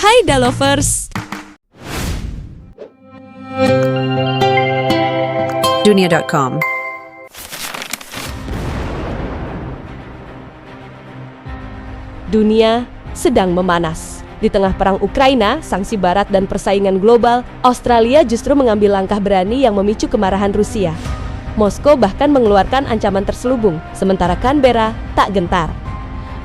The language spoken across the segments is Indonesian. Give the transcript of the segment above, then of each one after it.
Hai Dalovers! Dunia.com. Dunia sedang memanas. Di tengah perang Ukraina, sanksi barat dan persaingan global, Australia justru mengambil langkah berani yang memicu kemarahan Rusia. Moskow bahkan mengeluarkan ancaman terselubung, sementara Canberra tak gentar.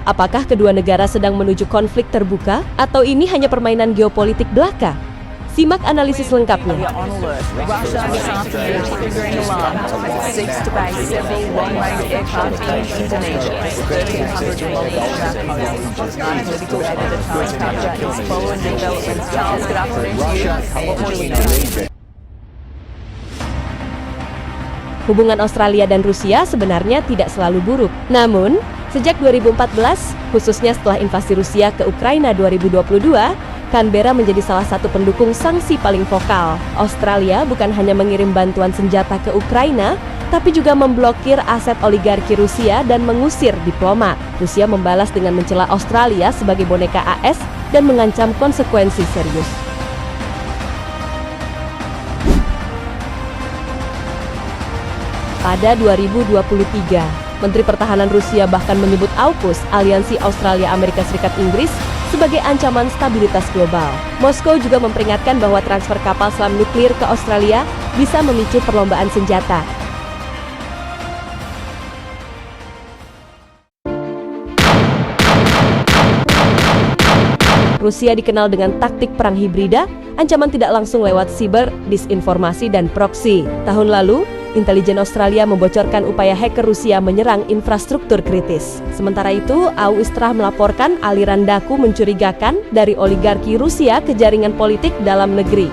Apakah kedua negara sedang menuju konflik terbuka atau ini hanya permainan geopolitik belaka? Simak analisis lengkapnya. Hubungan Australia dan Rusia sebenarnya tidak selalu buruk. Namun, sejak 2014, khususnya setelah invasi Rusia ke Ukraina 2022, Canberra menjadi salah satu pendukung sanksi paling vokal. Australia bukan hanya mengirim bantuan senjata ke Ukraina, tapi juga memblokir aset oligarki Rusia dan mengusir diplomat. Rusia membalas dengan mencela Australia sebagai boneka AS dan mengancam konsekuensi serius. Pada 2023, Menteri Pertahanan Rusia bahkan menyebut AUKUS, Aliansi Australia-Amerika Serikat-Inggris, sebagai ancaman stabilitas global. Moskow juga memperingatkan bahwa transfer kapal selam nuklir ke Australia bisa memicu perlombaan senjata. Rusia dikenal dengan taktik perang hibrida, ancaman tidak langsung lewat siber, disinformasi, dan proksi. Tahun lalu, intelijen Australia membocorkan upaya hacker Rusia menyerang infrastruktur kritis. Sementara itu, AU-ISTRA melaporkan aliran daku mencurigakan dari oligarki Rusia ke jaringan politik dalam negeri.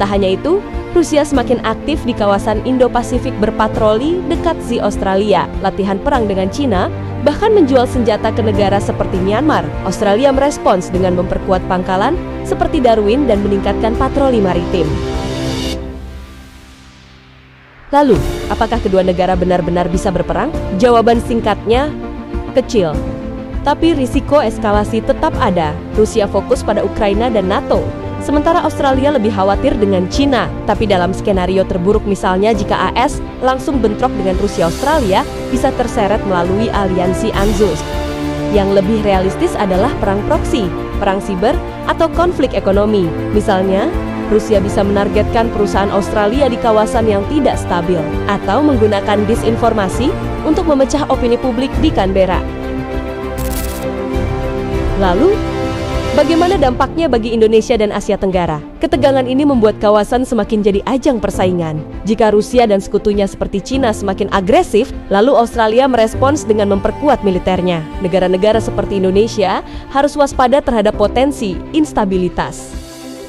Tak hanya itu, Rusia semakin aktif di kawasan Indo-Pasifik berpatroli dekat Sea Australia, latihan perang dengan Cina, bahkan menjual senjata ke negara seperti Myanmar. Australia merespons dengan memperkuat pangkalan seperti Darwin dan meningkatkan patroli maritim. Lalu, apakah kedua negara benar-benar bisa berperang? Jawaban singkatnya, kecil. Tapi risiko eskalasi tetap ada. Rusia fokus pada Ukraina dan NATO, sementara Australia lebih khawatir dengan Cina. Tapi dalam skenario terburuk misalnya jika AS langsung bentrok dengan Rusia, Australia bisa terseret melalui aliansi ANZUS. Yang lebih realistis adalah perang proksi, perang siber, atau konflik ekonomi. Misalnya, Rusia bisa menargetkan perusahaan Australia di kawasan yang tidak stabil atau menggunakan disinformasi untuk memecah opini publik di Canberra. Lalu, bagaimana dampaknya bagi Indonesia dan Asia Tenggara? Ketegangan ini membuat kawasan semakin jadi ajang persaingan. Jika Rusia dan sekutunya seperti Cina semakin agresif, lalu Australia merespons dengan memperkuat militernya. Negara-negara seperti Indonesia harus waspada terhadap potensi instabilitas.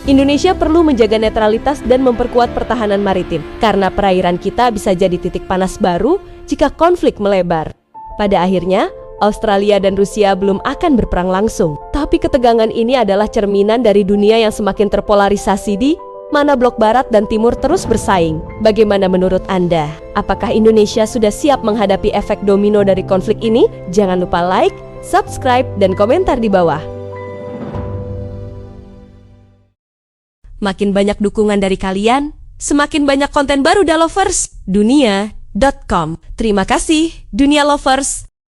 Indonesia perlu menjaga netralitas dan memperkuat pertahanan maritim, karena perairan kita bisa jadi titik panas baru jika konflik melebar. Pada akhirnya, Australia dan Rusia belum akan berperang langsung, tapi ketegangan ini adalah cerminan dari dunia yang semakin terpolarisasi di mana blok barat dan timur terus bersaing. Bagaimana menurut Anda? Apakah Indonesia sudah siap menghadapi efek domino dari konflik ini? Jangan lupa like, subscribe, dan komentar di bawah. Makin banyak dukungan dari kalian, semakin banyak konten baru Dalovers. Dunia.com. Terima kasih, Dunia Lovers.